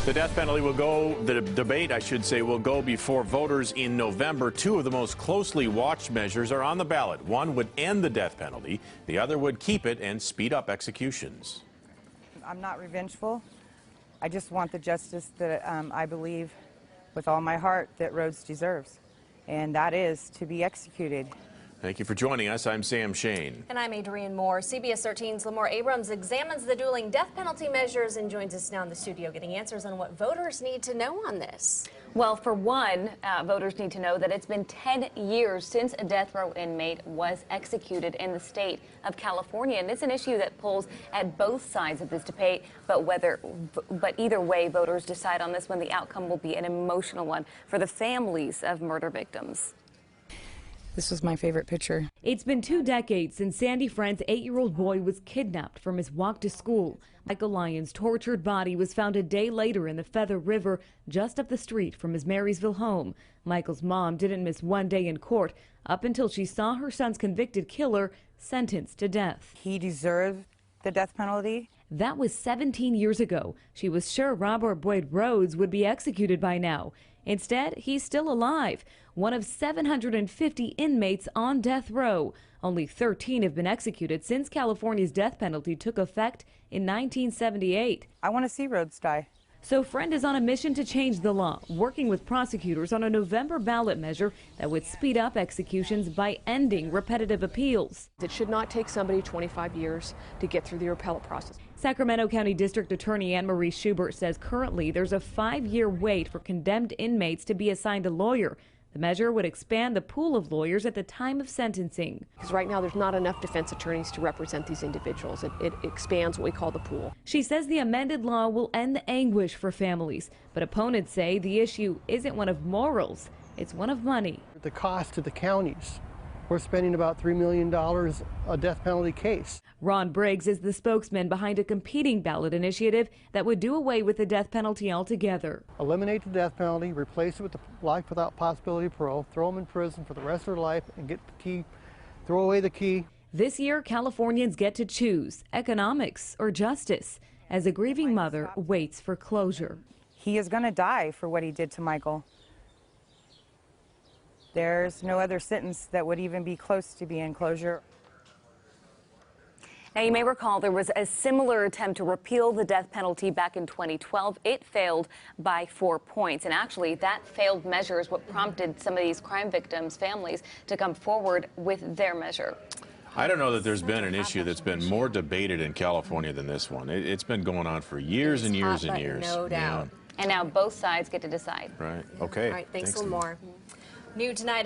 The death penalty will go, the debate, I should say, will go before voters in November. Two of the most closely watched measures are on the ballot. One would end the death penalty. The other would keep it and speed up executions. I'm not revengeful. I just want the justice that I believe with all my heart that Rhodes deserves, and that is to be executed. Thank you for joining us. I'm Sam Shane. And I'm Adrienne Moore. CBS 13's Lamore Abrams examines the dueling death penalty measures and joins us now in the studio getting answers on what voters need to know on this. Well, for one, voters need to know that it's been 10 years since a death row inmate was executed in the state of California. And it's an issue that pulls at both sides of this debate. But either way, voters decide on this one. The outcome will be an emotional one for the families of murder victims. This was my favorite picture. It's been 2 decades since Sandy Friend's 8-year-old boy was kidnapped from his walk to school. Michael Lyons' tortured body was found a day later in the Feather River, just up the street from his Marysville home. Michael's mom didn't miss one day in court up until she saw her son's convicted killer sentenced to death. He deserved the death penalty. That was 17 years ago. She was sure Robert Boyd Rhodes would be executed by now. Instead, he's still alive, one of 750 inmates on death row. Only 13 have been executed since California's death penalty took effect in 1978. I want to see Rhodes die. So Friend is on a mission to change the law, working with prosecutors on a November ballot measure that would speed up executions by ending repetitive appeals. It should not take somebody 25 years to get through the appellate process. Sacramento County District Attorney Anne Marie Schubert says currently there's a 5-year wait for condemned inmates to be assigned a lawyer. The measure would expand the pool of lawyers at the time of sentencing. Because right now there's not enough defense attorneys to represent these individuals. It expands what we call the pool. She says the amended law will end the anguish for families, but opponents say the issue isn't one of morals, it's one of money. The cost to the counties. We're spending about $3 million a death penalty case. Ron Briggs is the spokesman behind a competing ballot initiative that would do away with the death penalty altogether. Eliminate the death penalty, replace it with the life without possibility of parole, throw them in prison for the rest of their life, and get the key, throw away the key. This year, Californians get to choose economics or justice as a grieving mother waits for closure. He is going to die for what he did to Michael. There's no other sentence that would even be close to being closure. Now, you may recall there was a similar attempt to repeal the death penalty back in 2012. It failed by 4 points. And actually, that failed measure is what prompted some of these crime victims' families to come forward with their measure. I don't know that there's been an issue that's been more debated in California than this one. It's been going on for years and years and years. No doubt. And now both sides get to decide. Right. Okay. All right. Thanks, Lamore. New tonight.